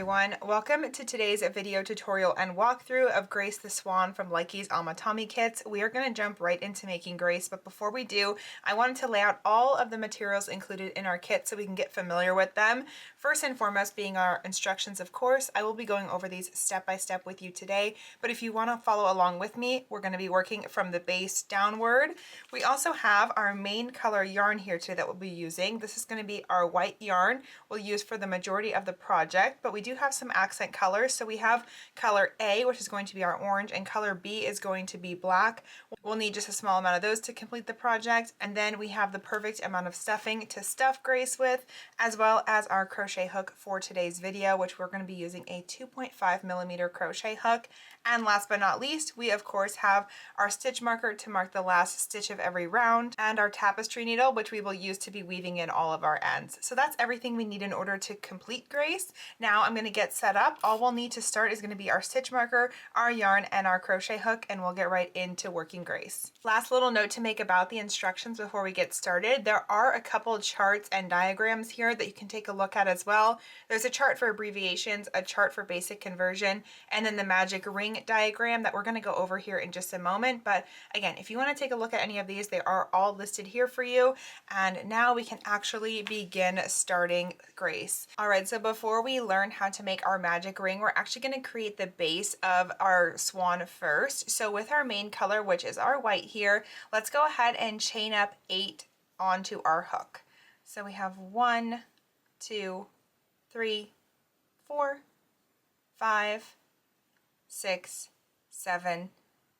everyone, welcome to today's video tutorial and walkthrough of Grace the Swan from LYKKE's AMITAMI kits. We are going to jump right into making Grace, but before we do, I wanted to lay out all of the materials included in our kit so we can get familiar with them. First and foremost being our instructions, of course. I will be going over these step by step with you today, but if you want to follow along with me, we're going to be working from the base downward. We also have our main color yarn here today that we'll be using. This is going to be our white yarn we'll use for the majority of the project, but we do have some accent colors. So we have color A, which is going to be our orange, and color B is going to be black. We'll need just a small amount of those to complete the project, and then we have the perfect amount of stuffing to stuff Grace with, as well as our crochet hook for today's video, which we're going to be using a 2.5mm crochet hook. And last but not least, we of course have our stitch marker to mark the last stitch of every round, and our tapestry needle, which we will use to be weaving in all of our ends. So that's everything we need in order to complete Grace. Now I'm going to get set up. All we'll need to start is going to be our stitch marker, our yarn, and our crochet hook, and we'll get right into working Grace. Last little note to make about the instructions before we get started. There are a couple charts and diagrams here that you can take a look at as well. There's a chart for abbreviations, a chart for basic conversion, and then the magic ring diagram that we're going to go over here in just a moment. But again, if you want to take a look at any of these, they are all listed here for you. And now we can actually begin starting Grace. All right, so before we learn how to make our magic ring, we're actually going to create the base of our swan first. So with our main color, which is our white here, let's go ahead and chain up 8 onto our hook. So we have 1, 2, 3, 4, 5, 6, 7,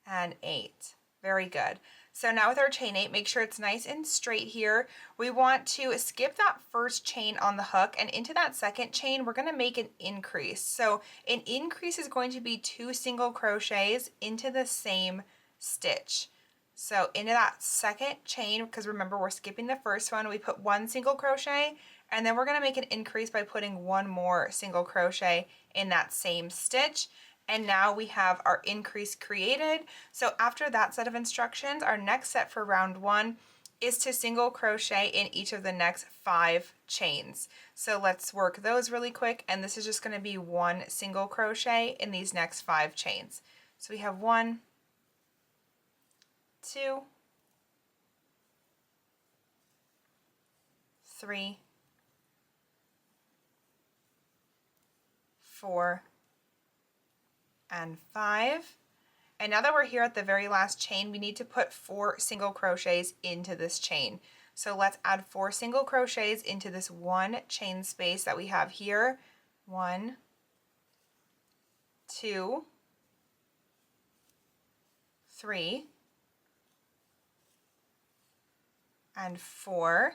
and 8. Very good. So now with our chain 8, make sure it's nice and straight here. We want to skip that first chain on the hook, and into that second chain we're going to make an increase. So an increase is going to be 2 single crochets into the same stitch. So into that second chain, because remember we're skipping the first one, we put 1 single crochet, and then we're going to make an increase by putting 1 more single crochet in that same stitch. And now we have our increase created. So after that set of instructions, our next set for round 1 is to single crochet in each of the next 5 chains. So let's work those really quick, and this is just going to be 1 single crochet in these next 5 chains. So we have 1, 2, 3, 4, and 5. And now that we're here at the very last chain, we need to put 4 single crochets into this chain. So let's add 4 single crochets into this one chain space that we have here. 1, 2, 3, and 4.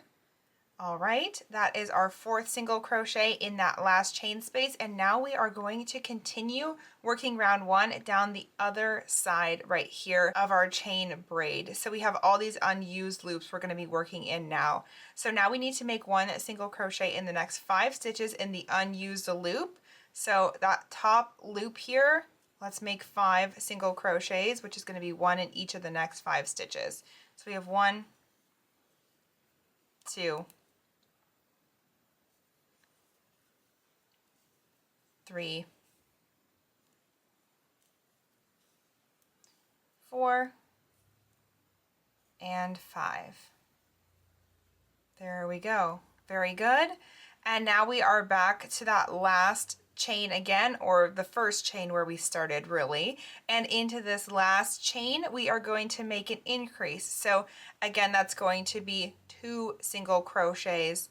All right, that is our 4th single crochet in that last chain space, and now we are going to continue working round 1 down the other side right here of our chain braid. So we have all these unused loops we're going to be working in now. So now we need to make 1 single crochet in the next 5 stitches in the unused loop. So that top loop here, let's make 5 single crochets, which is going to be 1 in each of the next 5 stitches. So we have 1, 2, 3, 4, and 5. There we go. Very good. And now we are back to that last chain again, or the first chain where we started really, and into this last chain we are going to make an increase. So again, that's going to be 2 single crochets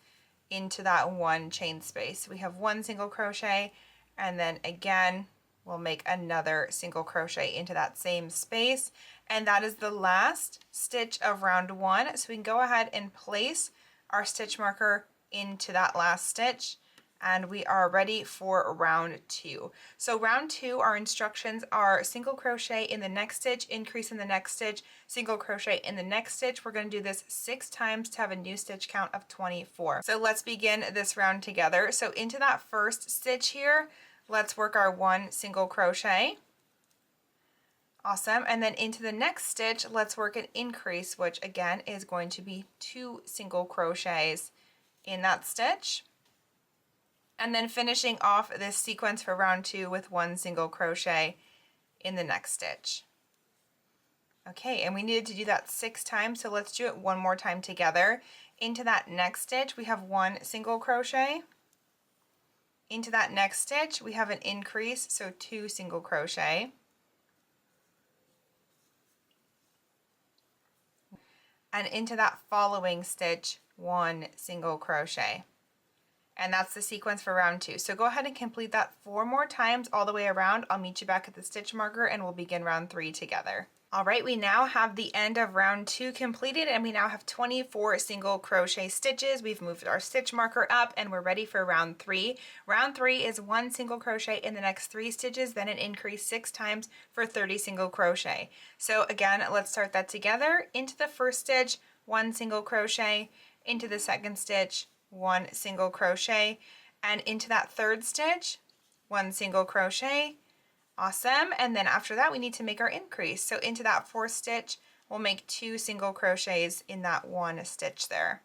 into that one chain space. We have 1 single crochet, and then again we'll make another single crochet into that same space, and that is the last stitch of round 1. So we can go ahead and place our stitch marker into that last stitch, and we are ready for round 2. So round 2, our instructions are single crochet in the next stitch, increase in the next stitch, single crochet in the next stitch. We're going to do this 6 times to have a new stitch count of 24. So let's begin this round together. So into that first stitch here, let's work our 1 single crochet. Awesome. And then into the next stitch, let's work an increase, which again is going to be 2 single crochets in that stitch. and then finishing off this sequence for round 2 with 1 single crochet in the next stitch. Okay, and we needed to do that 6 times, so let's do it one more time together. Into that next stitch, we have 1 single crochet. Into that next stitch, we have an increase, so 2 single crochet. And into that following stitch, 1 single crochet. And that's the sequence for round 2. So go ahead and complete that 4 more times all the way around. I'll meet you back at the stitch marker and we'll begin round 3 together. All right, we now have the end of round 2 completed, and we now have 24 single crochet stitches. We've moved our stitch marker up and we're ready for round 3. Round 3 is 1 single crochet in the next 3 stitches, then an increase 6 times for 30 single crochet. So again, let's start that together. Into the first stitch, 1 single crochet, into the second stitch, 1 single crochet, and into that third stitch, 1 single crochet. Awesome. And then after that we need to make our increase. So into that fourth stitch, we'll make 2 single crochets in that 1 stitch there.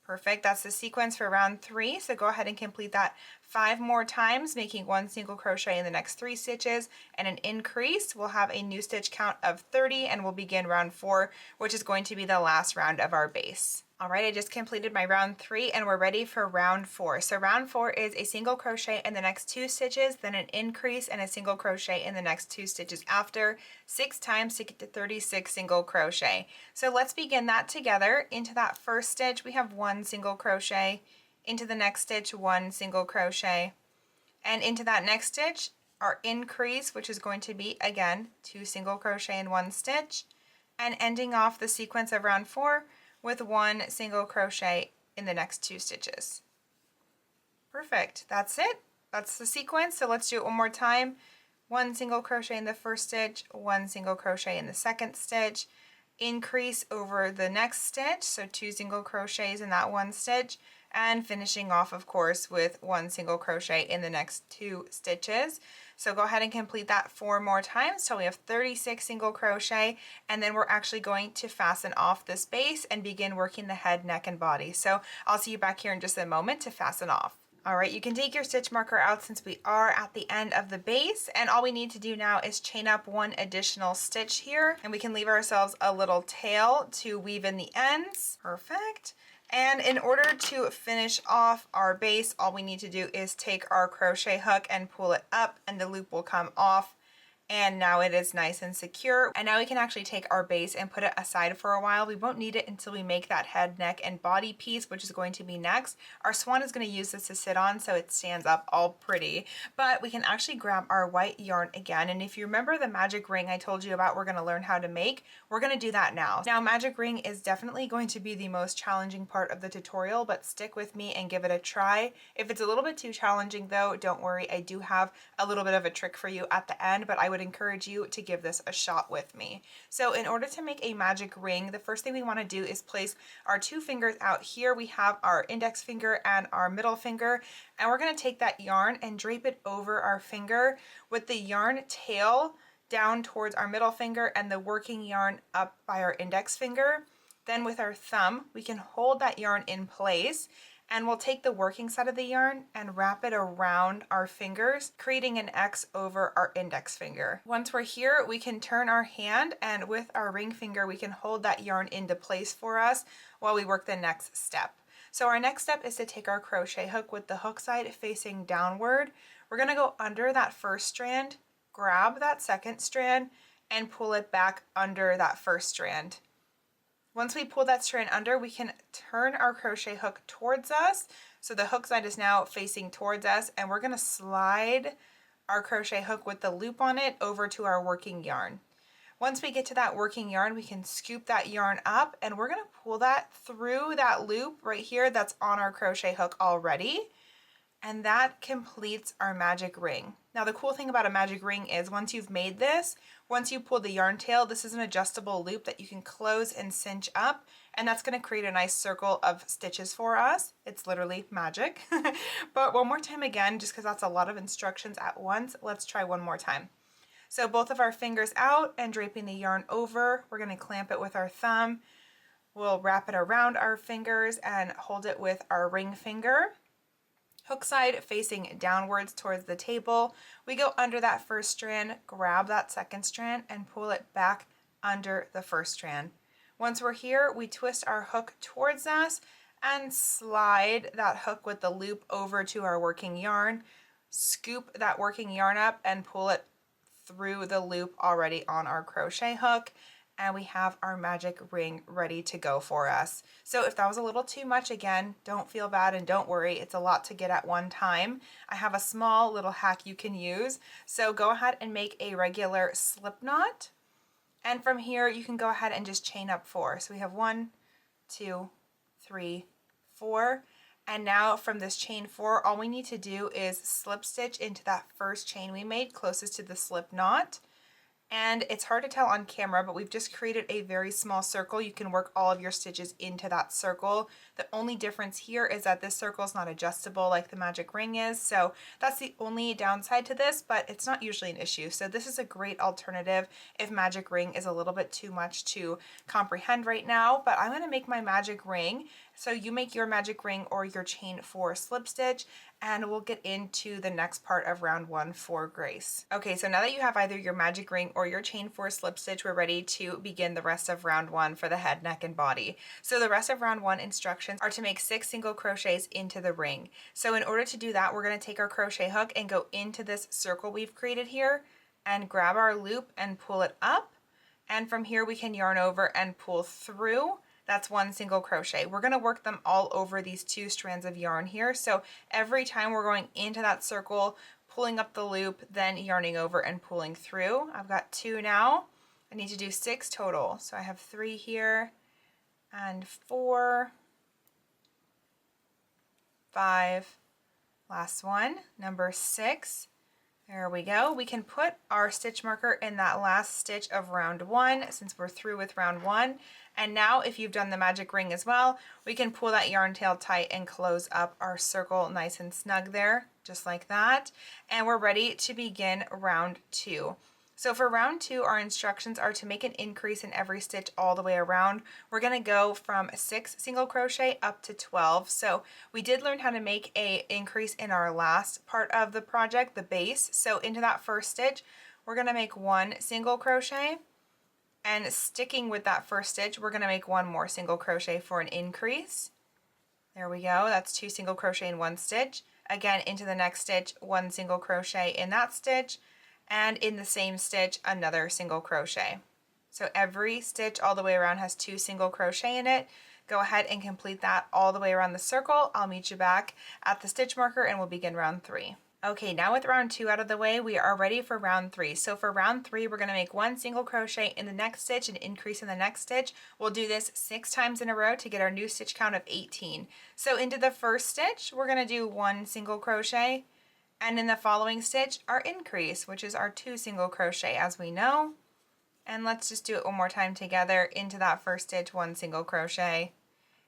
Perfect. That's the sequence for round 3. So go ahead and complete that 5 more times, making 1 single crochet in the next 3 stitches and an increase. We'll have a new stitch count of 30, and we'll begin round 4, which is going to be the last round of our base. All right, I just completed my round 3 and we're ready for round 4. So round 4 is a single crochet in the next 2 stitches, then an increase and a single crochet in the next 2 stitches after, 6 times to get to 36 single crochet. So let's begin that together. Into that first stitch, we have 1 single crochet, into the next stitch, 1 single crochet, and into that next stitch, our increase, which is going to be, again, 2 single crochet in 1 stitch, and ending off the sequence of round 4 with 1 single crochet in the next 2 stitches. Perfect, that's it. That's the sequence, so let's do it one more time. 1 single crochet in the first stitch, 1 single crochet in the second stitch, increase over the next stitch, so 2 single crochets in that 1 stitch, and finishing off, of course, with 1 single crochet in the next 2 stitches. So go ahead and complete that 4 more times. So we have 36 single crochet, and then we're actually going to fasten off this base and begin working the head, neck, and body. So I'll see you back here in just a moment to fasten off. All right, you can take your stitch marker out since we are at the end of the base, and all we need to do now is chain up 1 additional stitch here, and we can leave ourselves a little tail to weave in the ends. Perfect. And in order to finish off our base, all we need to do is take our crochet hook and pull it up, and the loop will come off. And now it is nice and secure. And now we can actually take our base and put it aside for a while. We won't need it until we make that head, neck, and body piece, which is going to be next. Our swan is going to use this to sit on so it stands up all pretty. But we can actually grab our white yarn again. And if you remember the magic ring I told you about we're going to learn how to make, we're going to do that now. Now, magic ring is definitely going to be the most challenging part of the tutorial, but stick with me and give it a try. If it's a little bit too challenging though, don't worry. I do have a little bit of a trick for you at the end, but I would encourage you to give this a shot with me. So in order to make a magic ring, the first thing we want to do is place our 2 fingers out here. We have our index finger and our middle finger, and we're going to take that yarn and drape it over our finger with the yarn tail down towards our middle finger and the working yarn up by our index finger. Then with our thumb, we can hold that yarn in place, and we'll take the working side of the yarn and wrap it around our fingers, creating an X over our index finger. Once we're here, we can turn our hand, and with our ring finger, we can hold that yarn into place for us while we work the next step. So our next step is to take our crochet hook with the hook side facing downward. We're gonna go under that first strand, grab that second strand, and pull it back under that first strand. Once we pull that strand under, we can turn our crochet hook towards us. So the hook side is now facing towards us, and we're going to slide our crochet hook with the loop on it over to our working yarn. Once we get to that working yarn, we can scoop that yarn up, and we're going to pull that through that loop right here that's on our crochet hook already. And that completes our magic ring. Now the cool thing about a magic ring is once you've made this, once you pull the yarn tail, this is an adjustable loop that you can close and cinch up, and that's going to create a nice circle of stitches for us. It's literally magic. But one more time again, just because that's a lot of instructions at once, let's try one more time. So both of our fingers out and draping the yarn over, we're going to clamp it with our thumb. We'll wrap it around our fingers and hold it with our ring finger. hook side facing downwards towards the table. We go under that first strand, grab that second strand, and pull it back under the first strand. Once we're here, we twist our hook towards us and slide that hook with the loop over to our working yarn. Scoop that working yarn up and pull it through the loop already on our crochet hook, and we have our magic ring ready to go for us. So if that was a little too much, again, don't feel bad and don't worry. It's a lot to get at one time. I have a small little hack you can use. So go ahead and make a regular slip knot. And from here, you can go ahead and just chain up 4. So we have 1, 2, 3, 4. And now from this chain 4, all we need to do is slip stitch into that first chain we made closest to the slip knot. And it's hard to tell on camera, but we've just created a very small circle. You can work all of your stitches into that circle. The only difference here is that this circle is not adjustable like the magic ring is. So that's the only downside to this, but it's not usually an issue. So this is a great alternative if magic ring is a little bit too much to comprehend right now. But I'm going to make my magic ring. So you make your magic ring or your chain 4 slip stitch, and we'll get into the next part of round 1 for Grace. Okay, so now that you have either your magic ring or your chain 4 slip stitch, we're ready to begin the rest of round 1 for the head, neck, and body. So the rest of round 1 instructions are to make 6 single crochets into the ring. So in order to do that, we're going to take our crochet hook and go into this circle we've created here and grab our loop and pull it up. And from here we can yarn over and pull through. That's 1 single crochet. We're going to work them all over these 2 strands of yarn here. So every time we're going into that circle, pulling up the loop, then yarning over and pulling through. I've got 2 now. I need to do 6 total. So I have 3 here and 4, 5, last one, number 6. There we go. We can put our stitch marker in that last stitch of round 1 since we're through with round 1. And now if you've done the magic ring as well, we can pull that yarn tail tight and close up our circle nice and snug there, just like that. And we're ready to begin round 2. So for round 2, our instructions are to make an increase in every stitch all the way around. We're going to go from 6 single crochet up to 12. So we did learn how to make an increase in our last part of the project, the base. So into that first stitch, we're going to make 1 single crochet. And sticking with that first stitch, we're going to make 1 more single crochet for an increase. There we go. That's 2 single crochet in 1 stitch. Again, into the next stitch, 1 single crochet in that stitch. And in the same stitch, another single crochet. So every stitch all the way around has 2 single crochet in it. Go ahead and complete that all the way around the circle. I'll meet you back at the stitch marker and we'll begin round 3. Okay, now with round 2 out of the way, we are ready for round 3. So for round 3, we're going to make 1 single crochet in the next stitch and increase in the next stitch. We'll do this 6 times in a row to get our new stitch count of 18. So into the first stitch, we're going to do 1 single crochet. And in the following stitch, our increase, which is our 2 single crochet as we know. And let's just do it one more time together. Into that first stitch, 1 single crochet.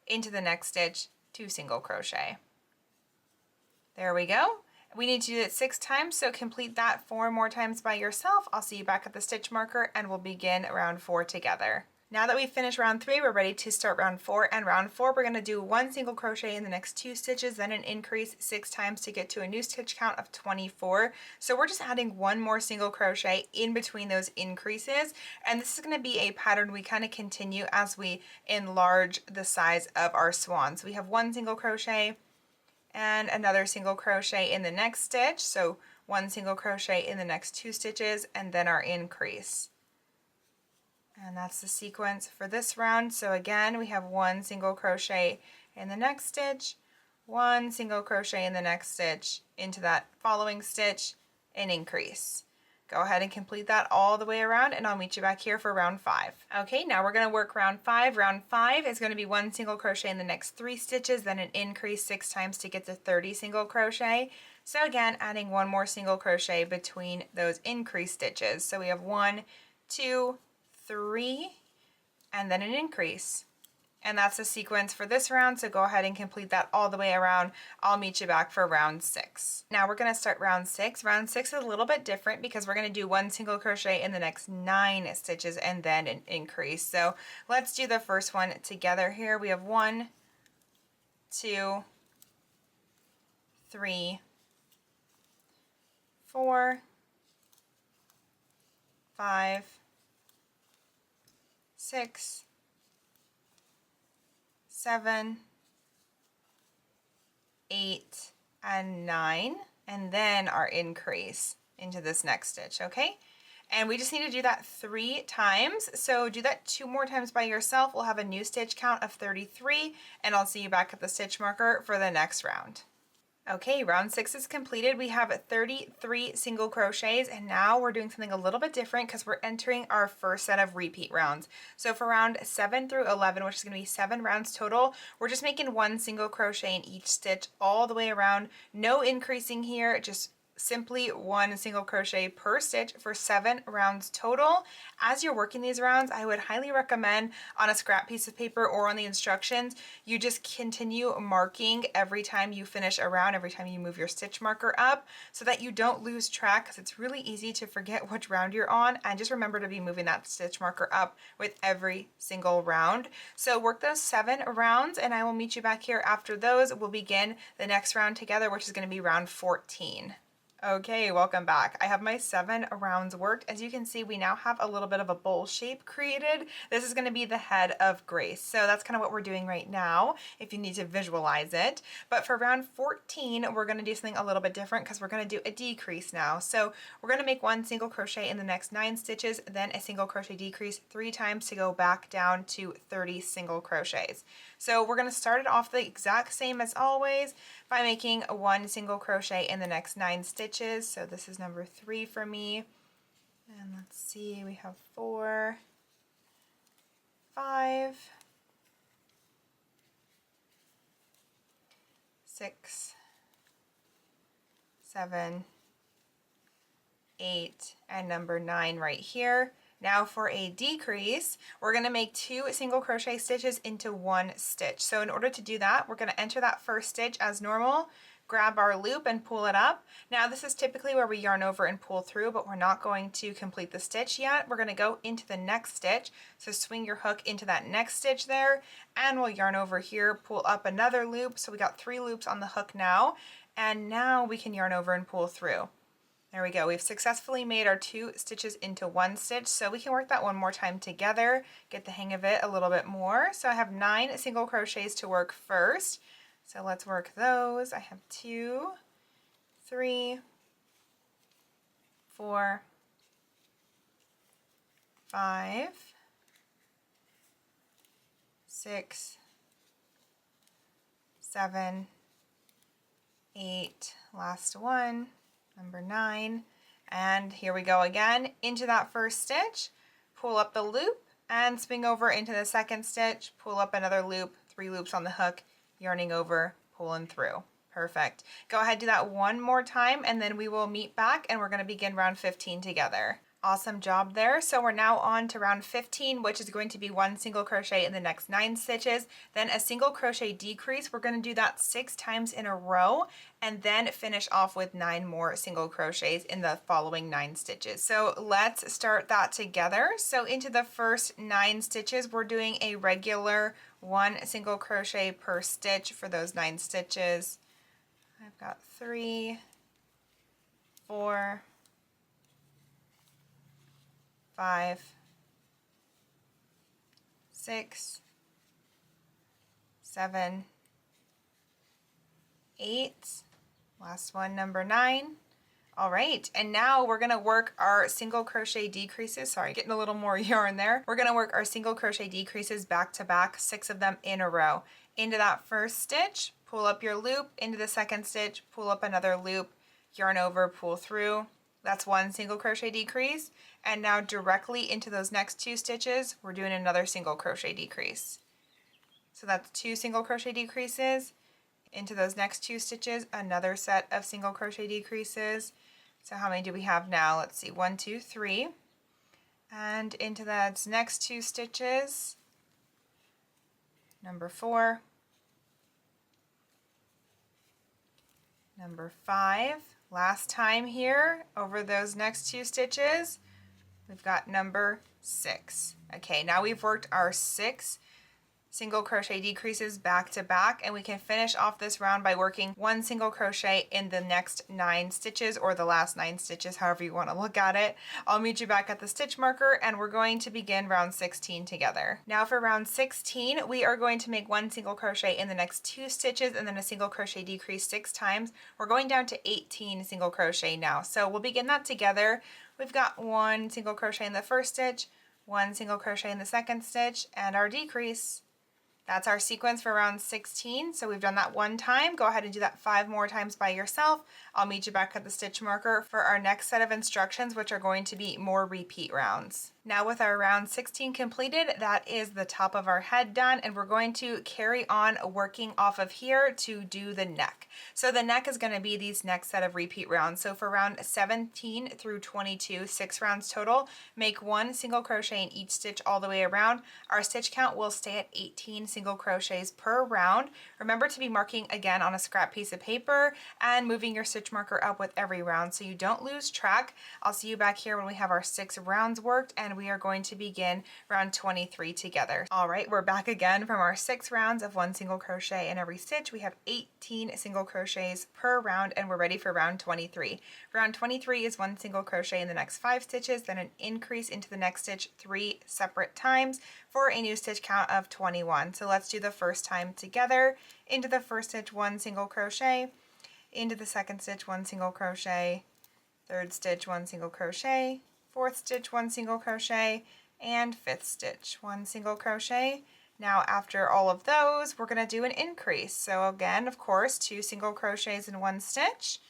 Into the next stitch, 2 single crochet. There we go. We need to do it 6 times, so complete that 4 more times by yourself. I'll see you back at the stitch marker and we'll begin round 4 together. Now that we've finished round 3, we're ready to start round 4. And round 4, we're going to do 1 single crochet in the next 2 stitches, then an increase 6 times to get to a new stitch count of 24. So we're just adding 1 more single crochet in between those increases. And this is going to be a pattern we kind of continue as we enlarge the size of our swan. So we have 1 single crochet and another single crochet in the next stitch. So 1 single crochet in the next 2 stitches and then our increase. And that's the sequence for this round. So again, we have 1 single crochet in the next stitch, 1 single crochet in the next stitch, into that following stitch, an increase. Go ahead and complete that all the way around and I'll meet you back here for round 5. Okay, now we're going to work round 5. Round 5 is going to be 1 single crochet in the next 3 stitches, then an increase 6 times to get to 30 single crochet. So again, adding 1 more single crochet between those increase stitches. So we have 1, 2, 3, and then an increase. And that's the sequence for this round, so go ahead and complete that all the way around. I'll meet you back for round 6. Now we're going to start round 6. Round 6 is a little bit different because we're going to do 1 single crochet in the next 9 stitches and then an increase. So let's do the first one together here. We have 1, 2, 3, 4, 5, 6, 7, 8, and 9, and then our increase into this next stitch, okay? And we just need to do that 3 times. So do that 2 more times by yourself. We'll have a new stitch count of 33, and I'll see you back at the stitch marker for the next round. Okay, round 6 is completed. We have 33 single crochets, and now we're doing something a little bit different because we're entering our first set of repeat rounds. So for round 7 through 11, which is going to be 7 rounds total, we're just making 1 single crochet in each stitch all the way around. No increasing here, just simply 1 single crochet per stitch for 7 rounds total. As you're working these rounds, I would highly recommend on a scrap piece of paper or on the instructions, you just continue marking every time you finish a round, every time you move your stitch marker up, so that you don't lose track, because it's really easy to forget which round you're on, and just remember to be moving that stitch marker up with every single round. So work those 7 rounds, and I will meet you back here after those. We'll begin the next round together, which is going to be round 14. Okay, welcome back. I have my 7 rounds worked. As you can see, we now have a little bit of a bowl shape created. This is going to be the head of Grace. So that's kind of what we're doing right now, if you need to visualize it. But for round 14, we're going to do something a little bit different because we're going to do a decrease now. So we're going to make 1 single crochet in the next 9 stitches, then a single crochet decrease 3 times to go back down to 30 single crochets. So we're going to start it off the exact same as always by making 1 single crochet in the next 9 stitches. So this is number 3 for me. And let's see, we have 4, 5, 6, 7, 8, and number 9 right here. Now for a decrease, we're going to make 2 single crochet stitches into 1 stitch. So in order to do that, we're going to enter that first stitch as normal, grab our loop and pull it up. Now this is typically where we yarn over and pull through, but we're not going to complete the stitch yet. We're going to go into the next stitch. So swing your hook into that next stitch there, and we'll yarn over here, pull up another loop. So we got 3 loops on the hook now, and now we can yarn over and pull through. There we go. We've successfully made our 2 stitches into 1 stitch, so we can work that one more time together, get the hang of it a little bit more. So I have 9 single crochets to work first. So let's work those. I have 2, 3, 4, 5, 6, 7, 8, last one, number 9, and here we go again into that first stitch, pull up the loop and swing over into the second stitch, pull up another loop, 3 loops on the hook, yarning over, pulling through. Perfect. Go ahead, do that one more time, and then we will meet back and we're going to begin round 15 together. Awesome job there. So we're now on to round 15, which is going to be 1 single crochet in the next 9 stitches, then a single crochet decrease. We're going to do that 6 times in a row, and then finish off with 9 more single crochets in the following 9 stitches. So let's start that together. So into the first 9 stitches, we're doing a regular 1 single crochet per stitch for those 9 stitches. I've got 3, 4, 5, 6, 7, 8, last one, number 9. All right, and now we're gonna work our single crochet decreases. Sorry, getting a little more yarn there. We're gonna work our single crochet decreases back to back, 6 of them in a row. Into that first stitch, pull up your loop, into the second stitch, pull up another loop, yarn over, pull through. That's 1 single crochet decrease. And now directly into those next 2 stitches, we're doing another single crochet decrease. So that's 2 single crochet decreases. Into those next 2 stitches, another set of single crochet decreases. So how many do we have now? Let's see, 1, 2, 3. And into those next 2 stitches, number 4, number 5. Last time here, over those next 2 stitches, we've got number 6. Okay, now we've worked our 6 single crochet decreases back to back, and we can finish off this round by working 1 single crochet in the next 9 stitches, or the last 9 stitches, however you want to look at it. I'll meet you back at the stitch marker, and we're going to begin round 16 together. Now for round 16, we are going to make 1 single crochet in the next 2 stitches and then a single crochet decrease 6 times. We're going down to 18 single crochet now, so we'll begin that together. We've got 1 single crochet in the first stitch, 1 single crochet in the second stitch, and our decrease. That's our sequence for round 16. So we've done that 1 time. Go ahead and do that 5 more times by yourself. I'll meet you back at the stitch marker for our next set of instructions, which are going to be more repeat rounds. Now with our round 16 completed, that is the top of our head done, and we're going to carry on working off of here to do the neck. So the neck is going to be these next set of repeat rounds. So for round 17 through 22, 6 rounds total, make 1 single crochet in each stitch all the way around. Our stitch count will stay at 18 single crochets per round. Remember to be marking again on a scrap piece of paper and moving your stitch marker up with every round so you don't lose track. I'll see you back here when we have our 6 rounds worked, and we are going to begin round 23 together. All right, we're back again from our 6 rounds of 1 single crochet in every stitch. We have 18 single crochets per round, and we're ready for round 23. Round 23 is 1 single crochet in the next 5 stitches, then an increase into the next stitch 3 separate times for a new stitch count of 21. So let's do the first time together. Into the first stitch, 1 single crochet, into the second stitch, 1 single crochet, third stitch, 1 single crochet, fourth stitch, 1 single crochet, and fifth stitch, 1 single crochet. Now after all of those, we're going to do an increase. So again, of course, 2 single crochets in 1 stitch.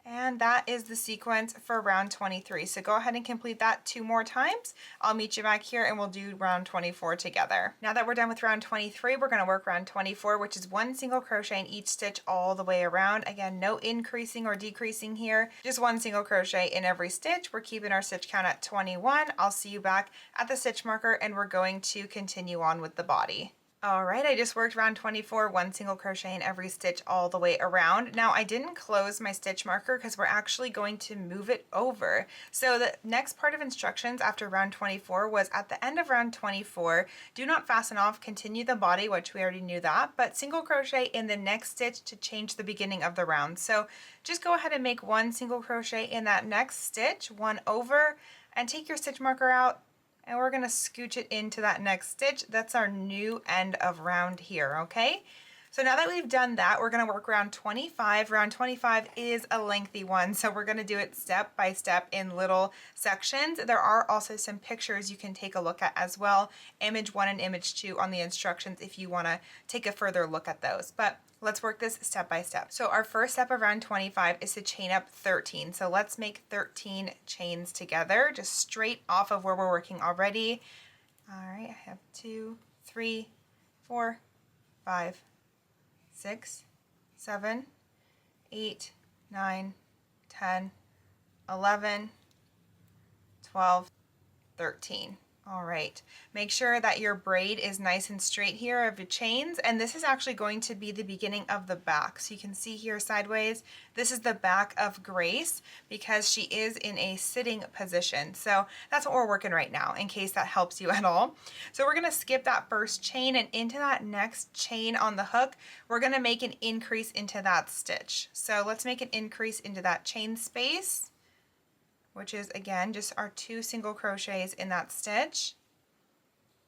And that is the sequence for round 23. So go ahead and complete that 2 more times. I'll meet you back here and we'll do round 24 together. Now that we're done with round 23, we're going to work round 24, which is 1 single crochet in each stitch all the way around. Again, no increasing or decreasing here, just 1 single crochet in every stitch. We're keeping our stitch count at 21. I'll see you back at the stitch marker, and we're going to continue on with the body. Alright, I just worked round 24, 1 single crochet in every stitch all the way around. Now I didn't close my stitch marker because we're actually going to move it over. So the next part of instructions after round 24 was at the end of round 24, do not fasten off, continue the body, which we already knew that, but single crochet in the next stitch to change the beginning of the round. So just go ahead and make 1 single crochet in that next stitch, 1 over, and take your stitch marker out, and we're going to scooch it into that next stitch. That's our new end of round here, okay? So now that we've done that, we're going to work round 25. Round 25 is a lengthy one, so we're going to do it step by step in little sections. There are also some pictures you can take a look at as well, image 1 and image 2 on the instructions if you want to take a further look at those. But let's work this step by step. So our first step of round 25 is to chain up 13. So let's make 13 chains together, just straight off of where we're working already. All right, I have 2, 3, 4, 5, 6, 7, 8, 9, 10, 11, 12, 13. All right, make sure that your braid is nice and straight here of your chains, and this is actually going to be the beginning of the back. So you can see here sideways, this is the back of Grace because she is in a sitting position. So that's what we're working right now, in case that helps you at all. So we're gonna skip that first chain, and into that next chain on the hook, we're gonna make an increase into that stitch. So let's make an increase into that chain space, which is again just our 2 single crochets in that stitch.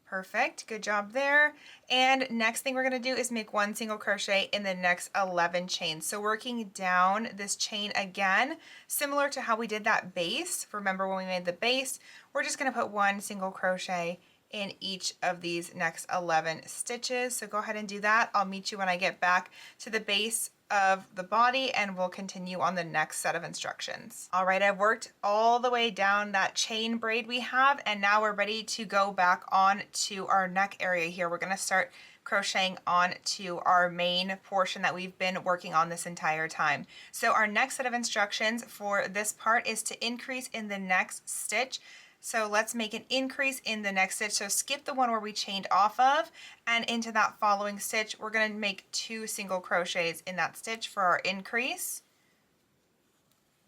Perfect, good job there. And next thing we're going to do is make 1 single crochet in the next 11 chains. So working down this chain again, similar to how we did that base. Remember when we made the base, we're just going to put 1 single crochet in each of these next 11 stitches. So go ahead and do that. I'll meet you when I get back to the base of the body, and we'll continue on the next set of instructions. All right, I've worked all the way down that chain braid we have, and now we're ready to go back on to our neck area here. We're going to start crocheting on to our main portion that we've been working on this entire time. So our next set of instructions for this part is to increase in the next stitch. So let's make an increase in the next stitch. So skip the one where we chained off of, and into that following stitch, we're going to make 2 single crochets in that stitch for our increase.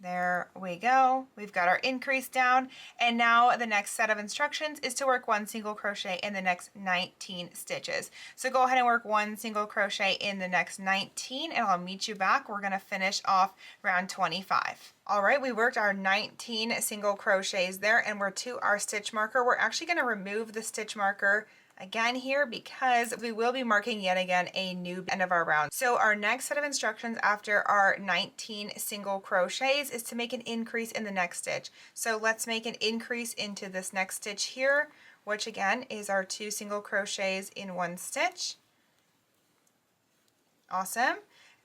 There we go. We've got our increase down, and now the next set of instructions is to work 1 single crochet in the next 19 stitches. So go ahead and work 1 single crochet in the next 19, and I'll meet you back. We're going to finish off round 25. All right, we worked our 19 single crochets there, and we're to our stitch marker. We're actually going to remove the stitch marker again here because we will be marking yet again a new end of our round. So our next set of instructions after our 19 single crochets is to make an increase in the next stitch. So let's make an increase into this next stitch here, which again is our 2 single crochets in 1 stitch. Awesome.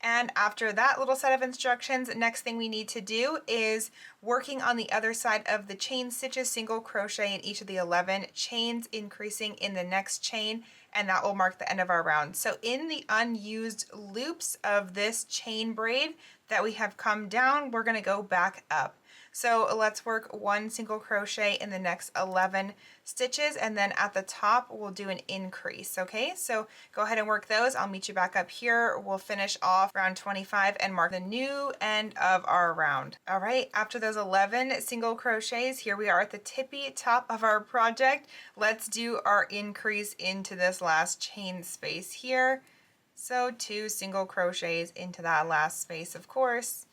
And after that little set of instructions, next thing we need to do is working on the other side of the chain stitches, single crochet in each of the 11 chains, increasing in the next chain, and that will mark the end of our round. So in the unused loops of this chain braid that we have come down, we're going to go back up. So let's work 1 single crochet in the next 11 stitches, and then at the top we'll do an increase. Okay, so go ahead and work those. I'll meet you back up here. We'll finish off round 25 and mark the new end of our round. All right, after those 11 single crochets, here we are at the tippy top of our project. Let's do our increase into this last chain space here. So 2 single crochets into that last space, of course.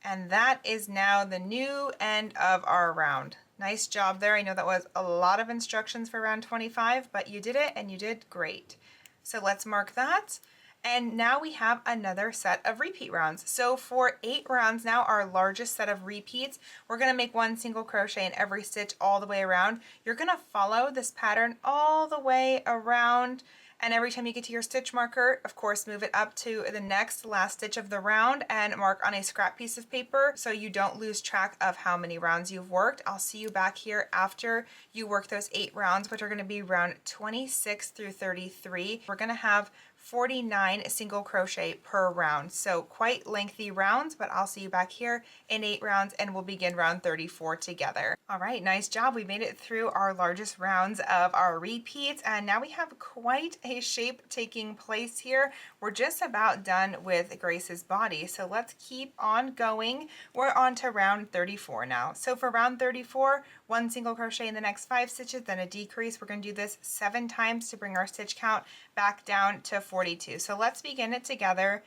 And that is now the new end of our round. Nice job there. I know that was a lot of instructions for round 25, but you did it and you did great. So let's mark that. And now we have another set of repeat rounds. So for 8 rounds now, our largest set of repeats, we're going to make 1 single crochet in every stitch all the way around. You're going to follow this pattern all the way around. And every time you get to your stitch marker, of course, move it up to the next last stitch of the round and mark on a scrap piece of paper so you don't lose track of how many rounds you've worked. I'll see you back here after you work those 8 rounds, which are going to be round 26 through 33. We're going to have 49 single crochet per round. So quite lengthy rounds, but I'll see you back here in 8 rounds and we'll begin round 34 together. All right, nice job. We made it through our largest rounds of our repeats, and now we have quite a shape taking place here. We're just about done with Grace's body, so let's keep on going. We're on to round 34 now. So for round 34, 1 single crochet in the next 5 stitches, then a decrease. We're going to do this 7 times to bring our stitch count back down to 42. So let's begin it together.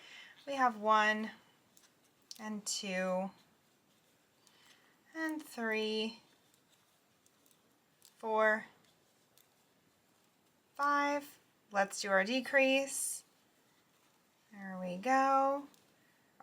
We have 1 and 2 and 3, 4, 5. Let's do our decrease. There we go.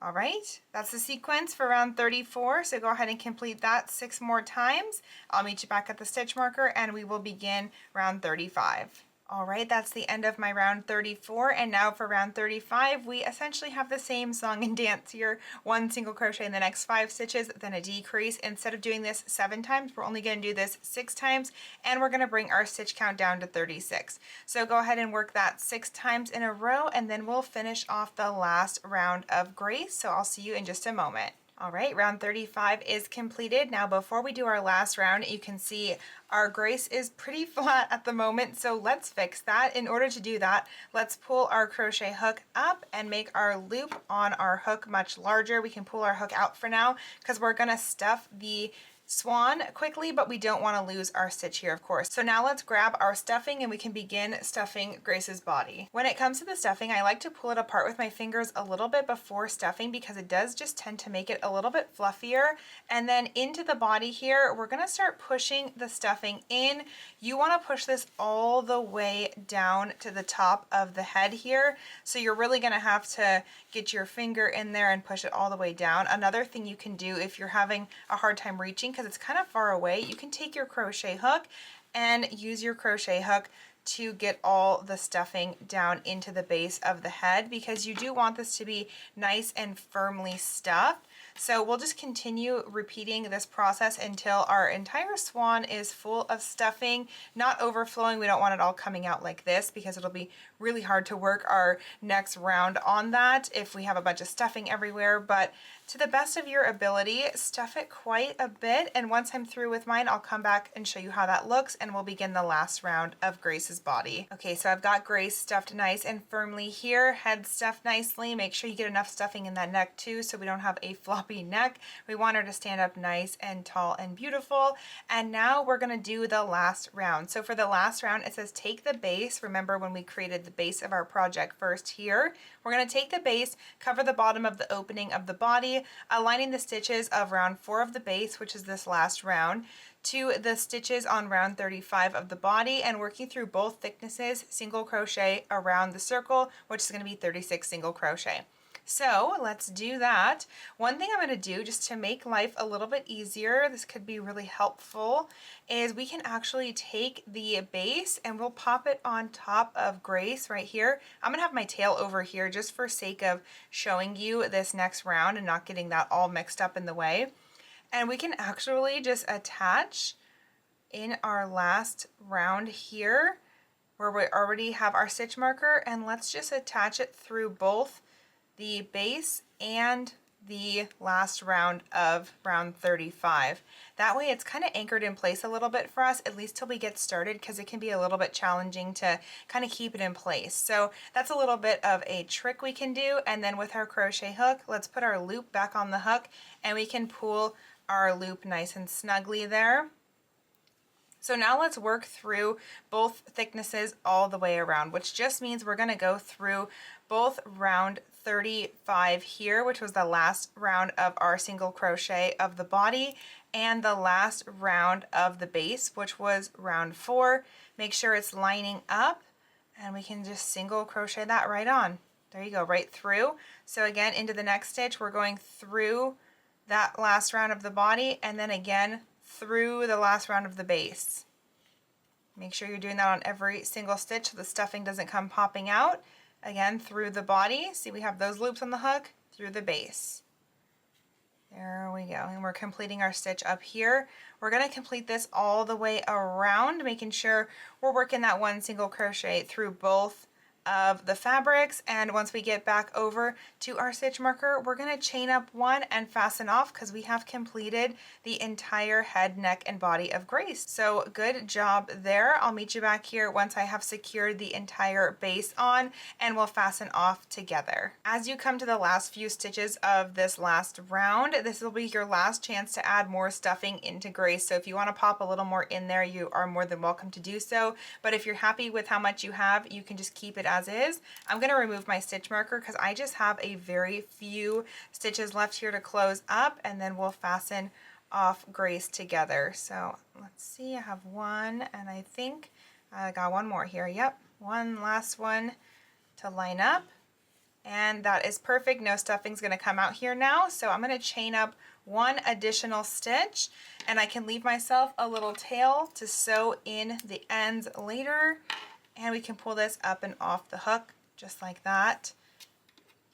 All right, that's the sequence for round 34, so go ahead and complete that 6 more times. I'll meet you back at the stitch marker and we will begin round 35. All right, that's the end of my round 34, and now for round 35, we essentially have the same song and dance here. 1 single crochet in the next 5 stitches, then a decrease. Instead of doing this 7 times, we're only going to do this 6 times, and we're going to bring our stitch count down to 36. So go ahead and work that 6 times in a row, and then we'll finish off the last round of Grace. So I'll see you in just a moment. All right, round 35 is completed. Now before we do our last round, you can see our Grace is pretty flat at the moment, so let's fix that. In order to do that, let's pull our crochet hook up and make our loop on our hook much larger. We can pull our hook out for now because we're gonna stuff the Swan quickly, but we don't want to lose our stitch here, of course. So now let's grab our stuffing and we can begin stuffing Grace's body. When it comes to the stuffing, I like to pull it apart with my fingers a little bit before stuffing because it does just tend to make it a little bit fluffier. And then into the body here, we're going to start pushing the stuffing in. You want to push this all the way down to the top of the head here. So you're really going to have to get your finger in there and push it all the way down. Another thing you can do if you're having a hard time reaching because it's kind of far away, you can take your crochet hook and use your crochet hook to get all the stuffing down into the base of the head because you do want this to be nice and firmly stuffed. So we'll just continue repeating this process until our entire swan is full of stuffing, not overflowing. We don't want it all coming out like this because it'll be really hard to work our next round on that if we have a bunch of stuffing everywhere. But to the best of your ability, stuff it quite a bit. And once I'm through with mine, I'll come back and show you how that looks and we'll begin the last round of Grace's body. Okay, so I've got Grace stuffed nice and firmly here, head stuffed nicely. Make sure you get enough stuffing in that neck too so we don't have a floppy floppy neck. We want her to stand up nice and tall and beautiful. And now we're gonna do the last round. So for the last round, it says take the base. Remember when we created the base of our project first here, we're gonna take the base, cover the bottom of the opening of the body, aligning the stitches of round 4 of the base, which is this last round, to the stitches on round 35 of the body, and working through both thicknesses, single crochet around the circle, which is going to be 36 single crochet. So let's do that. One thing I'm going to do just to make life a little bit easier, this could be really helpful, is we can actually take the base and we'll pop it on top of Grace right here. I'm going to have my tail over here just for sake of showing you this next round and not getting that all mixed up in the way. And we can actually just attach in our last round here where we already have our stitch marker, and let's just attach it through both the base and the last round of round 35. That way it's kind of anchored in place a little bit for us, at least till we get started, because it can be a little bit challenging to kind of keep it in place. So that's a little bit of a trick we can do. And then with our crochet hook, let's put our loop back on the hook and we can pull our loop nice and snugly there. So now let's work through both thicknesses all the way around, which just means we're going to go through both round 35 here, which was the last round of our single crochet of the body, and the last round of the base, which was round 4. Make sure it's lining up, and we can just single crochet that right on. There you go, right through. So again, into the next stitch, we're going through that last round of the body, and then again through the last round of the base. Make sure you're doing that on every single stitch so the stuffing doesn't come popping out. Again, through the body. See, we have those loops on the hook, through the base. There we go, and we're completing our stitch up here. We're going to complete this all the way around, making sure we're working that one single crochet through both of the fabrics. And once we get back over to our stitch marker, we're going to chain up one and fasten off, because we have completed the entire head, neck, and body of Grace. So good job there. I'll meet you back here once I have secured the entire base on, and we'll fasten off together. As you come to the last few stitches of this last round, this will be your last chance to add more stuffing into Grace. So if you want to pop a little more in there, you are more than welcome to do so. But if you're happy with how much you have, you can just keep it as is. I'm going to remove my stitch marker because I just have a very few stitches left here to close up, and then we'll fasten off Grace together. So let's see, I have one, and I think I got one more here. Yep, one last one to line up, and that is perfect. No stuffing's going to come out here now. So I'm going to chain up one additional stitch, and I can leave myself a little tail to sew in the ends later. And we can pull this up and off the hook just like that.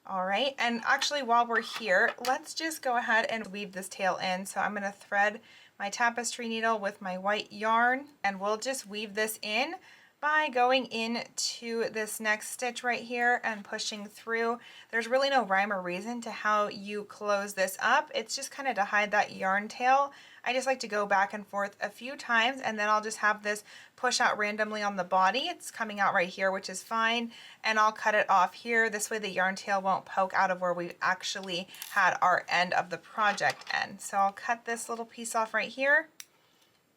All right, and actually while we're here, let's just go ahead and weave this tail in. So I'm going to thread my tapestry needle with my white yarn, and we'll just weave this in by going into this next stitch right here and pushing through. There's really no rhyme or reason to how you close this up. It's just kind of to hide that yarn tail. I just like to go back and forth a few times, and then I'll just have this push out randomly on the body. It's coming out right here, which is fine, and I'll cut it off here. This way the yarn tail won't poke out of where we actually had our end of the project end. So I'll cut this little piece off right here.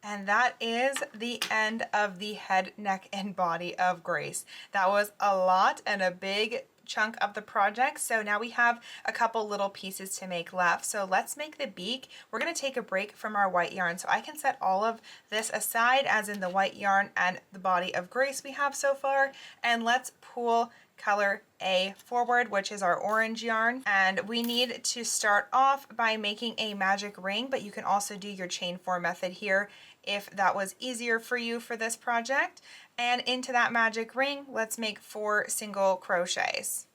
And that is the end of the head, neck, and body of Grace. That was a lot and a big chunk of the project. So now we have a couple little pieces to make left. So let's make the beak. We're going to take a break from our white yarn. So I can set all of this aside, as in the white yarn and the body of Grace we have so far. And let's pull color A forward, which is our orange yarn, and we need to start off by making a magic ring, but you can also do your chain 4 method here if that was easier for you for this project. And into that magic ring, let's make 4 single crochets.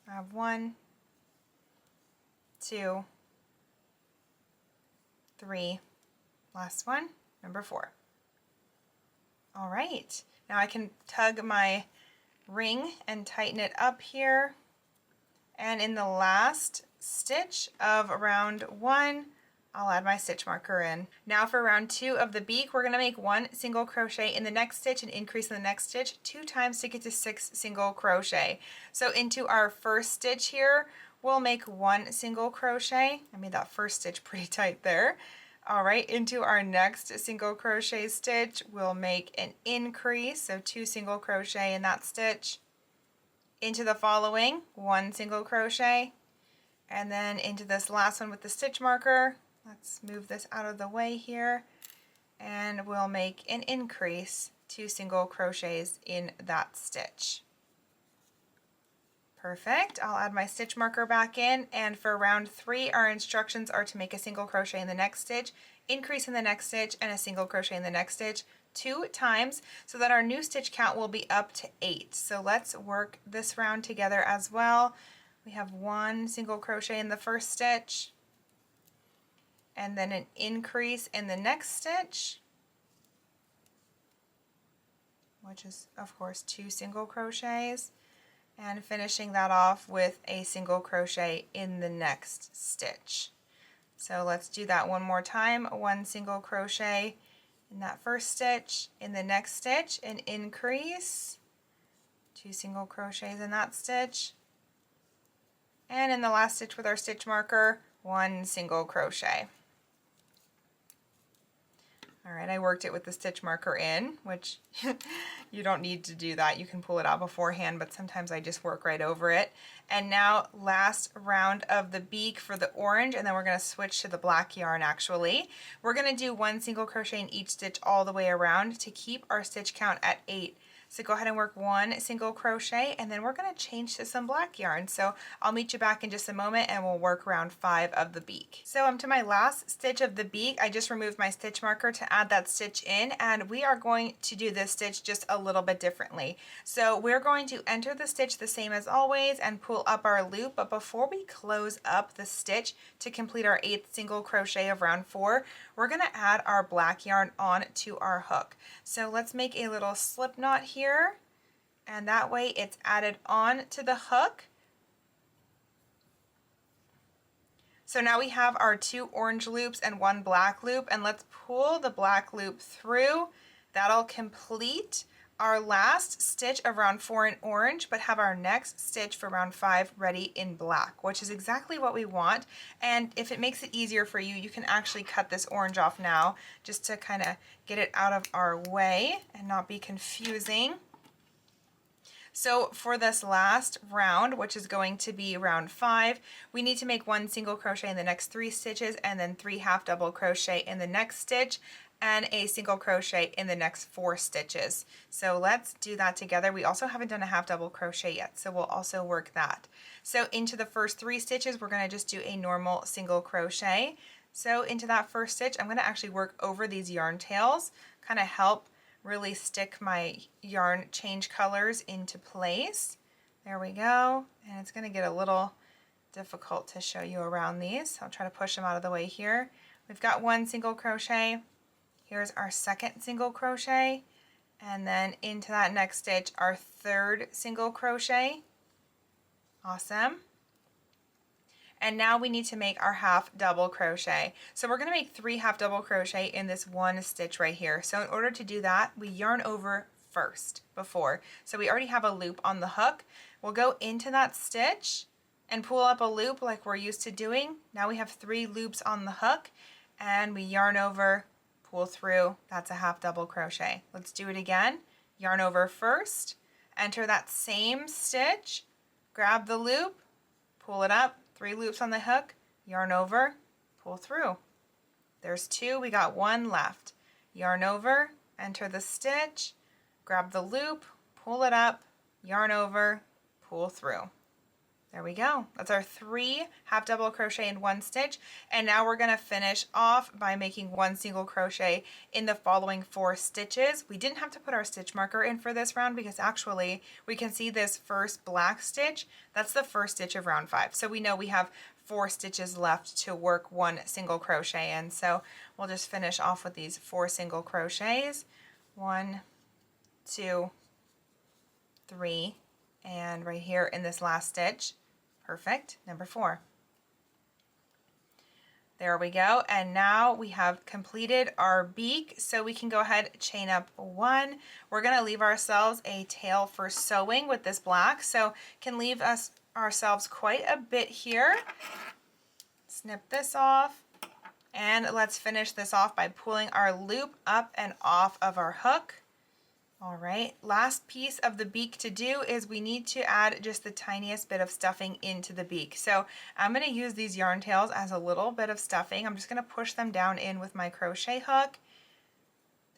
I have 1, 2, 3, last one, number 4. All right, now I can tug my ring and tighten it up here, and in the last stitch of round 1 I'll add my stitch marker in. Now for round 2 of the beak, we're going to make 1 single crochet in the next stitch and increase in the next stitch 2 times to get to 6 single crochet. So into our first stitch here, we'll make 1 single crochet. I made that first stitch pretty tight there. All right, into our next single crochet stitch, we'll make an increase, so 2 single crochet in that stitch. Into the following, 1 single crochet, and then into this last one with the stitch marker. Let's move this out of the way here, and we'll make an increase, 2 single crochets in that stitch. Perfect. I'll add my stitch marker back in, and for round 3 our instructions are to make a single crochet in the next stitch, increase in the next stitch, and a single crochet in the next stitch 2 times so that our new stitch count will be up to 8. So let's work this round together as well. We have 1 single crochet in the first stitch, and then an increase in the next stitch, which is of course 2 single crochets, and finishing that off with a single crochet in the next stitch. So let's do that one more time. 1 single crochet in that first stitch, in the next stitch an increase, 2 single crochets in that stitch, and in the last stitch with our stitch marker, 1 single crochet. All right, I worked it with the stitch marker in, which you don't need to do that. You can pull it out beforehand, but sometimes I just work right over it. And now last round of the beak for the orange, and then we're going to switch to the black yarn actually. We're going to do 1 single crochet in each stitch all the way around to keep our stitch count at 8. So go ahead and work 1 single crochet, and then we're going to change to some black yarn. So I'll meet you back in just a moment and we'll work round 5 of the beak. So I'm to my last stitch of the beak. I just removed my stitch marker to add that stitch in, and we are going to do this stitch just a little bit differently. So we're going to enter the stitch the same as always and pull up our loop, but before we close up the stitch to complete our 8th single crochet of round 4, we're going to add our black yarn on to our hook. So let's make a little slip knot here, and that way it's added on to the hook. So now we have our 2 orange loops and 1 black loop, and let's pull the black loop through. That'll complete our last stitch of round 4 in orange, but have our next stitch for round 5 ready in black, which is exactly what we want. And if it makes it easier for you, you can actually cut this orange off now just to kind of get it out of our way and not be confusing. So for this last round, which is going to be round 5, we need to make 1 single crochet in the next 3 stitches, and then 3 half double crochet in the next stitch, and a single crochet in the next 4 stitches. So let's do that together. We also haven't done a half double crochet yet, so we'll also work that. So into the first 3 stitches, we're going to just do a normal single crochet. So into that first stitch, I'm going to actually work over these yarn tails, kind of help really stick my yarn change colors into place. There we go. And it's going to get a little difficult to show you around these. I'll try to push them out of the way here. We've got 1 single crochet. Here's our second single crochet, and then into that next stitch our 3rd single crochet. Awesome. And now we need to make our half double crochet. So we're going to make 3 half double crochet in this one stitch right here. So in order to do that, we yarn over first before. So we already have a loop on the hook. We'll go into that stitch and pull up a loop like we're used to doing. Now we have 3 loops on the hook, and we yarn over, pull through. That's a half double crochet. Let's do it again. Yarn over first, enter that same stitch, grab the loop, pull it up, 3 loops on the hook, yarn over, pull through. There's 2, we got 1 left. Yarn over, enter the stitch, grab the loop, pull it up, yarn over, pull through. There we go. That's our 3 half double crochet in 1 stitch, and now we're going to finish off by making 1 single crochet in the following 4 stitches. We didn't have to put our stitch marker in for this round because actually we can see this first black stitch. That's the first stitch of round 5. So we know we have 4 stitches left to work 1 single crochet in. So we'll just finish off with these 4 single crochets. 1, 2, 3, and right here in this last stitch. Perfect. Number 4. There we go. And now we have completed our beak, so we can go ahead, chain up 1. We're going to leave ourselves a tail for sewing with this black, so can leave us ourselves quite a bit here. Snip this off. And let's finish this off by pulling our loop up and off of our hook. All right, last piece of the beak to do is we need to add just the tiniest bit of stuffing into the beak. So I'm going to use these yarn tails as a little bit of stuffing. I'm just going to push them down in with my crochet hook.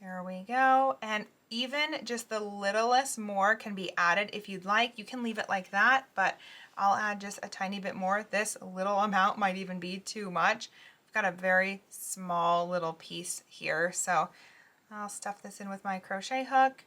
There we go. And even just the littlest more can be added if you'd like. You can leave it like that, but I'll add just a tiny bit more. This little amount might even be too much. I've got a very small little piece here, so I'll stuff this in with my crochet hook.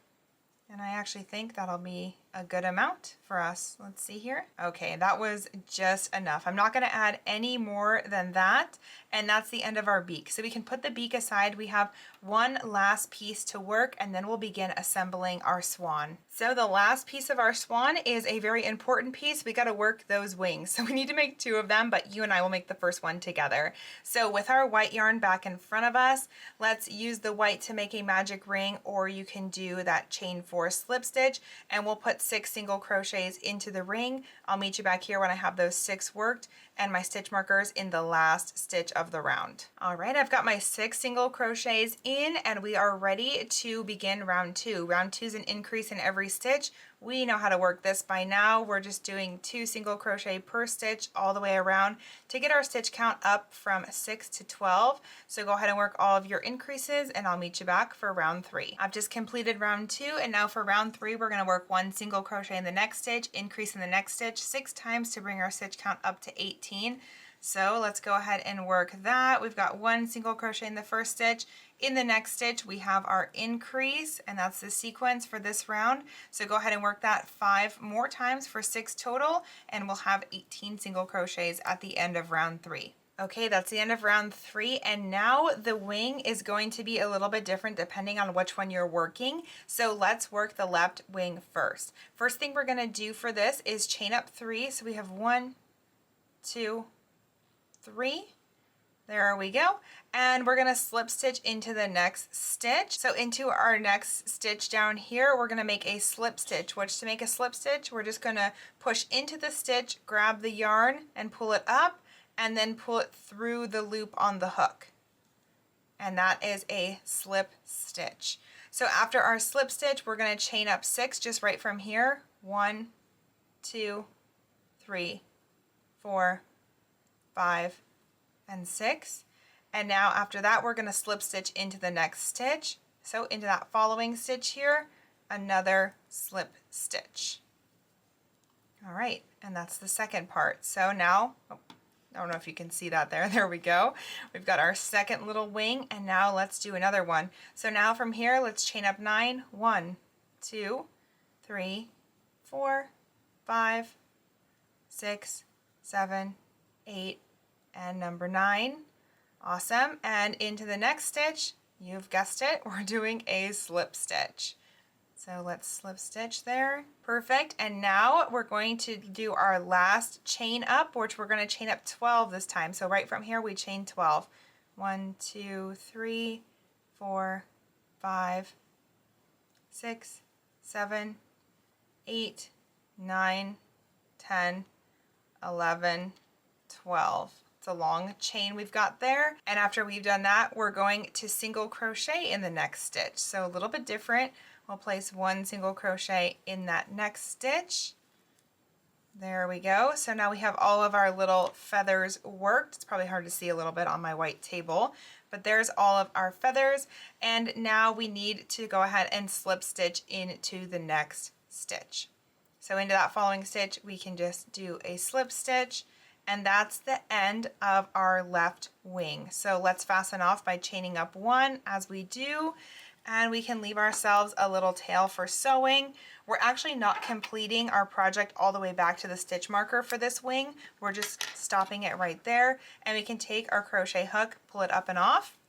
And I actually think that'll be a good amount for us. Let's see here. Okay, that was just enough. I'm not going to add any more than that. And that's the end of our beak. So we can put the beak aside. We have one last piece to work, and then we'll begin assembling our swan. So the last piece of our swan is a very important piece. We got to work those wings. So we need to make two of them, but you and I will make the first one together. So with our white yarn back in front of us, let's use the white to make a magic ring, or you can do that chain 4 slip stitch, and we'll put 6 single crochets into the ring. I'll meet you back here when I have those 6 worked and my stitch markers in the last stitch of the round. All right, I've got my 6 single crochets in, and we are ready to begin round 2. Round 2 is an increase in every stitch. We know how to work this by now. We're just doing 2 single crochet per stitch all the way around to get our stitch count up from 6 to 12. So go ahead and work all of your increases, and I'll meet you back for round 3. I've just completed round 2, and now for round 3 we're going to work 1 single crochet in the next stitch, increase in the next stitch 6 times to bring our stitch count up to 18. So let's go ahead and work that. We've got 1 single crochet in the first stitch. In the next stitch we have our increase, and that's the sequence for this round. So go ahead and work that 5 more times for 6 total, and we'll have 18 single crochets at the end of round 3. Okay, that's the end of round 3, and now the wing is going to be a little bit different depending on which one you're working. So let's work the left wing first. First thing we're going to do for this is chain up 3. So we have 1, 2, 3. There we go. And we're going to slip stitch into the next stitch. So into our next stitch down here, we're going to make a slip stitch, which to make a slip stitch, we're just going to push into the stitch, grab the yarn and pull it up, and then pull it through the loop on the hook. And that is a slip stitch. So after our slip stitch, we're going to chain up 6 just right from here. 1, 2, 3, 4, 5, and 6. And now after that we're going to slip stitch into the next stitch. So into that following stitch here, another slip stitch. All right, and that's the second part. So now, I don't know if you can see that there. There we go. We've got our second little wing, and now let's do another one. So now from here, let's chain up 9. 1, 2, 3, 4, 5, 6, 7, 8, and number 9. Awesome. And into the next stitch, you've guessed it, we're doing a slip stitch. So let's slip stitch there. Perfect. And now we're going to do our last chain up, which we're going to chain up 12 this time. So right from here we chain 12. 1, 2, 3, 4, 5, 6, 7, 8, 9, 10, 11, 12. It's a long chain we've got there. And after we've done that, we're going to single crochet in the next stitch. So a little bit different. We'll place 1 single crochet in that next stitch. There we go. So now we have all of our little feathers worked. It's probably hard to see a little bit on my white table, but there's all of our feathers. And now we need to go ahead and slip stitch into the next stitch. So into that following stitch, we can just do a slip stitch, and that's the end of our left wing. So let's fasten off by chaining up 1 as we do, and we can leave ourselves a little tail for sewing. We're actually not completing our project all the way back to the stitch marker for this wing. We're just stopping it right there, and we can take our crochet hook, pull it up and off.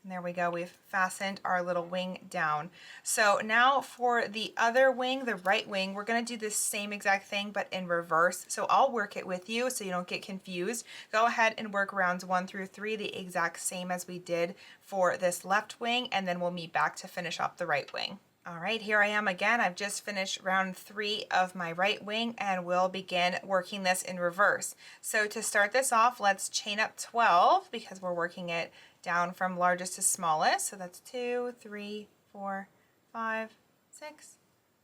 And there we go, we've fastened our little wing down. So now for the other wing, the right wing, we're gonna do the same exact thing but in reverse. So I'll work it with you so you don't get confused. Go ahead and work rounds 1 through 3 the exact same as we did for this left wing, and then we'll meet back to finish up the right wing. All right, here I am again. I've just finished round 3 of my right wing and we'll begin working this in reverse. So to start this off, let's chain up 12 because we're working it down from largest to smallest. So that's 2, 3, 4, 5, 6,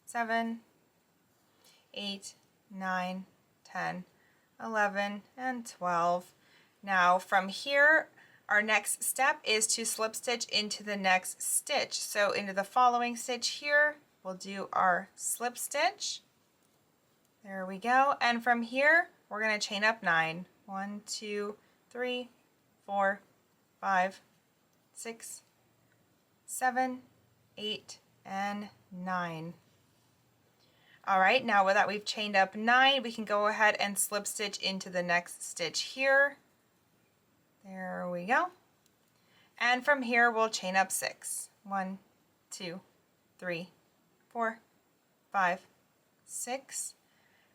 7, 8, 9, 10, 11, and 12. Now from here, our next step is to slip stitch into the next stitch. So into the following stitch here, we'll do our slip stitch. There we go. And from here, we're going to chain up 9. 1, 2, 3, 4, 5, 6, 7, 8, and 9. All right, now that we've chained up 9, we can go ahead and slip stitch into the next stitch here. There we go. And from here, we'll chain up 6. 1, 2, 3, 4, 5, 6.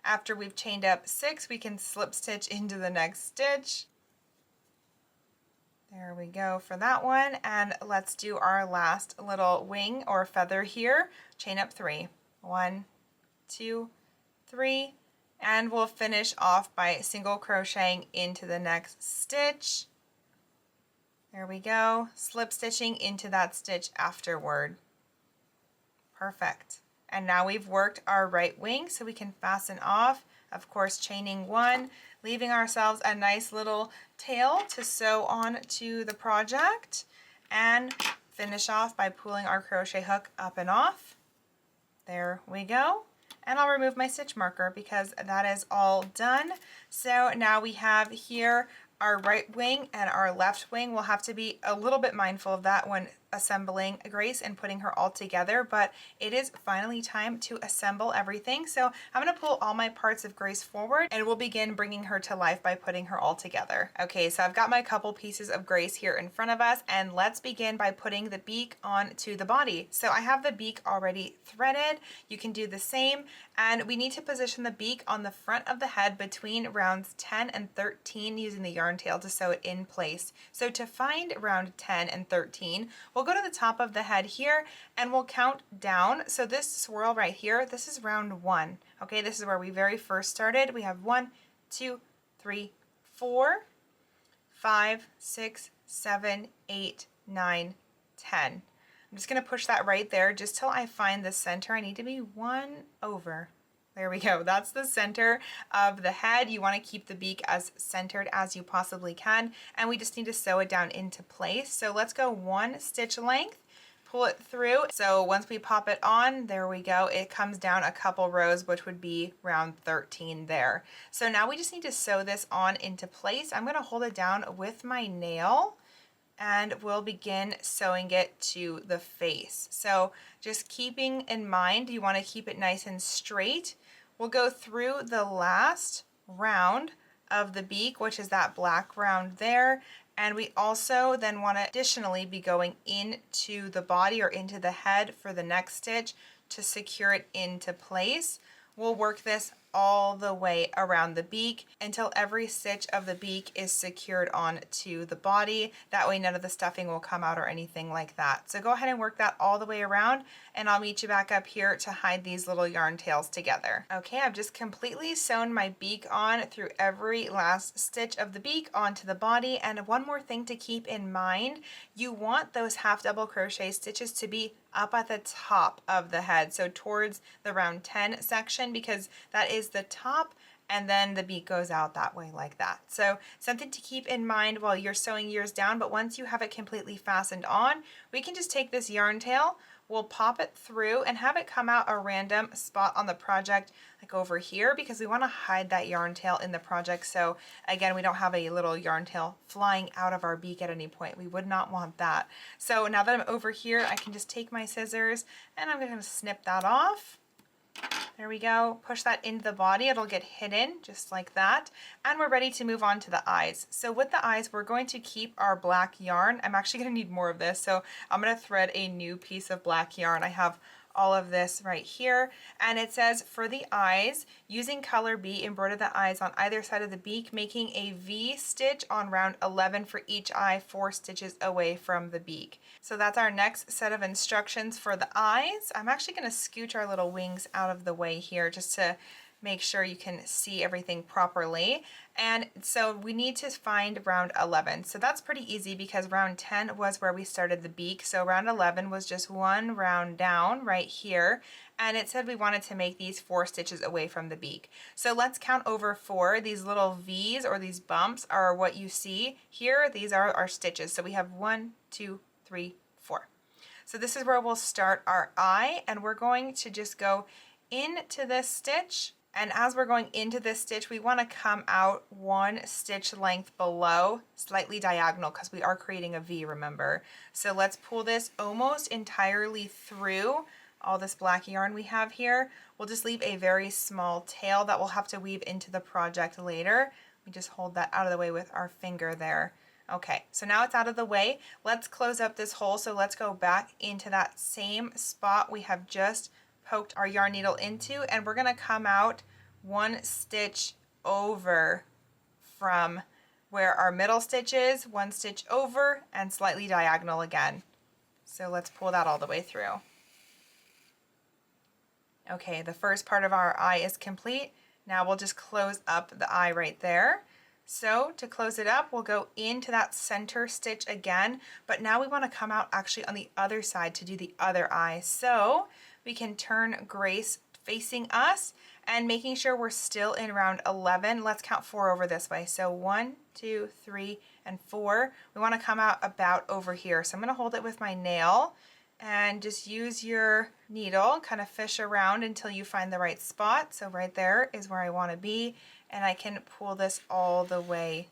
After we've chained up 6, we can slip stitch into the next stitch. There we go for that one. And let's do our last little wing or feather here. Chain up 3. 1, 2, 3. And we'll finish off by single crocheting into the next stitch. There we go, slip stitching into that stitch afterward. Perfect. And now we've worked our right wing, so we can fasten off, of course chaining 1, leaving ourselves a nice little tail to sew on to the project, and finish off by pulling our crochet hook up and off. There we go. And I'll remove my stitch marker because that is all done. So now we have here our right wing and our left wing. We'll have to be a little bit mindful of that when assembling Grace and putting her all together, but it is finally time to assemble everything. So I'm going to pull all my parts of Grace forward and we'll begin bringing her to life by putting her all together. Okay, so I've got my couple pieces of Grace here in front of us, and let's begin by putting the beak onto the body. So I have the beak already threaded. You can do the same, and we need to position the beak on the front of the head between rounds 10 and 13 using the yarn tail to sew it in place. So to find round 10 and 13, we'll go to the top of the head here and we'll count down. So this swirl right here, this is round 1. Okay, this is where we very first started. We have 1, 2, 3, 4, 5, 6, 7, 8, 9, 10. I'm just going to push that right there just till I find the center. I need to be 1 over. There we go. That's the center of the head. You want to keep the beak as centered as you possibly can, and we just need to sew it down into place. So let's go 1 stitch length, pull it through. So once we pop it on, there we go. It comes down a couple rows, which would be round 13 there. So now we just need to sew this on into place. I'm going to hold it down with my nail, and we'll begin sewing it to the face. So just keeping in mind, you want to keep it nice and straight. We'll go through the last round of the beak, which is that black round there, and we also then want to additionally be going into the body or into the head for the next stitch to secure it into place. We'll work this all the way around the beak until every stitch of the beak is secured onto the body. That way none of the stuffing will come out or anything like that. So go ahead and work that all the way around, and I'll meet you back up here to hide these little yarn tails together. Okay, I've just completely sewn my beak on through every last stitch of the beak onto the body. And one more thing to keep in mind, you want those half double crochet stitches to be up at the top of the head, so towards the round 10 section, because that is the top, and then the beak goes out that way like that. So something to keep in mind while you're sewing yours down. But once you have it completely fastened on, we can just take this yarn tail, we'll pop it through and have it come out a random spot on the project, like over here, because we want to hide that yarn tail in the project. So again, we don't have a little yarn tail flying out of our beak at any point. We would not want that. So now that I'm over here, I can just take my scissors and I'm going to snip that off. There we go. Push that into the body. It'll get hidden just like that. And we're ready to move on to the eyes. So with the eyes, we're going to keep our black yarn. I'm actually going to need more of this, so I'm going to thread a new piece of black yarn. I have all of this right here. And it says for the eyes, using color B, embroider the eyes on either side of the beak, making a V stitch on round 11 for each eye, 4 stitches away from the beak. So that's our next set of instructions for the eyes. I'm actually going to scooch our little wings out of the way here just to make sure you can see everything properly. And so we need to find round 11. So that's pretty easy because round 10 was where we started the beak. So round 11 was just one round down right here. And it said we wanted to make these 4 stitches away from the beak. So let's count over 4. These little V's or these bumps are what you see here. These are our stitches. So we have 1, 2, 3, 4. So this is where we'll start our eye, and we're going to just go into this stitch. And as we're going into this stitch, we want to come out 1 stitch length below, slightly diagonal, because we are creating a V, remember. So let's pull this almost entirely through all this black yarn we have here. We'll just leave a very small tail that we'll have to weave into the project later. We just hold that out of the way with our finger there. Okay, so now it's out of the way. Let's close up this hole. So let's go back into that same spot we have just poked our yarn needle into, and we're going to come out 1 stitch over from where our middle stitch is, 1 stitch over and slightly diagonal again. So let's pull that all the way through. Okay, the first part of our eye is complete. Now we'll just close up the eye right there. So to close it up, we'll go into that center stitch again, but now we want to come out actually on the other side to do the other eye. So we can turn Grace facing us and making sure we're still in round 11. Let's count 4 over this way. So 1, 2, 3, and 4. We want to come out about over here. So I'm going to hold it with my nail and just use your needle, kind of fish around until you find the right spot. So right there is where I want to be, and I can pull this all the way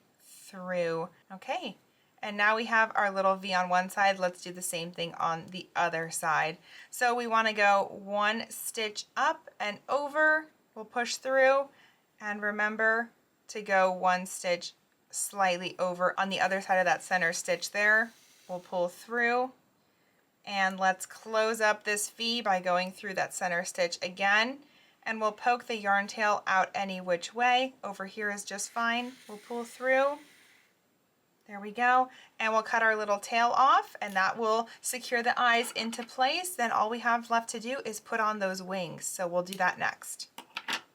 through. Okay. And now we have our little V on one side. Let's do the same thing on the other side. So we want to go 1 stitch up and over. We'll push through, and remember to go 1 stitch slightly over on the other side of that center stitch there. We'll pull through, and let's close up this V by going through that center stitch again, and we'll poke the yarn tail out any which way. Over here is just fine. We'll pull through. There we go, and we'll cut our little tail off, and that will secure the eyes into place. Then all we have left to do is put on those wings, so we'll do that next.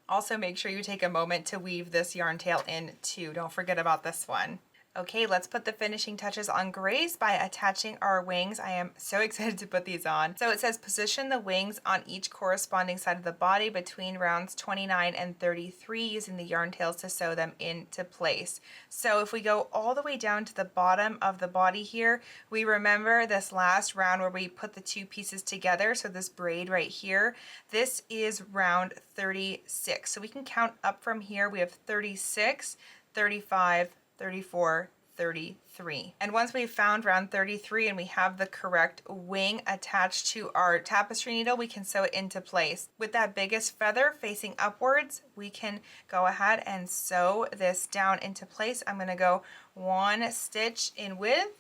Also, make sure you take a moment to weave this yarn tail in too. Don't forget about this one. Okay, let's put the finishing touches on Grace by attaching our wings. I am so excited to put these on. So it says position the wings on each corresponding side of the body between rounds 29 and 33 using the yarn tails to sew them into place. So if we go all the way down to the bottom of the body here, we remember this last round where we put the 2 pieces together. So this braid right here, this is round 36. So we can count up from here. We have 36, 35, 34, 33. And once we've found round 33 and we have the correct wing attached to our tapestry needle, we can sew it into place. With that biggest feather facing upwards, we can go ahead and sew this down into place. I'm going to go 1 stitch in width,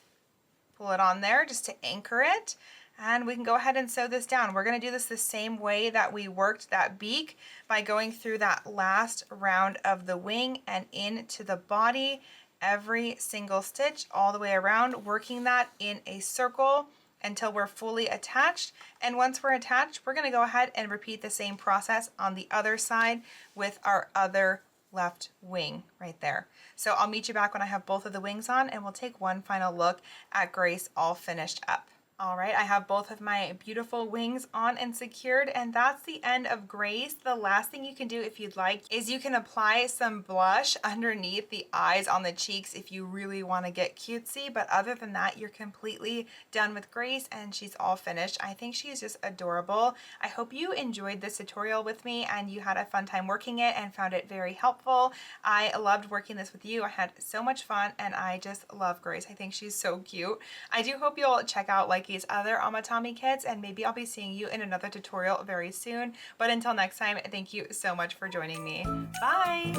pull it on there just to anchor it, and we can go ahead and sew this down. We're going to do this the same way that we worked that beak, by going through that last round of the wing and into the body, every single stitch all the way around, working that in a circle until we're fully attached. And once we're attached, we're going to go ahead and repeat the same process on the other side with our other left wing right there. So I'll meet you back when I have both of the wings on, and we'll take one final look at Grace all finished up. All right, I have both of my beautiful wings on and secured, and that's the end of Grace. The last thing you can do if you'd like is you can apply some blush underneath the eyes on the cheeks if you really want to get cutesy, but other than that, you're completely done with Grace and she's all finished. I think she's just adorable. I hope you enjoyed this tutorial with me and you had a fun time working it and found it very helpful. I loved working this with you. I had so much fun and I just love Grace. I think she's so cute. I do hope you'll check out LYKKE's other AMITAMI kits, and maybe I'll be seeing you in another tutorial very soon. But until next time, thank you so much for joining me. Bye!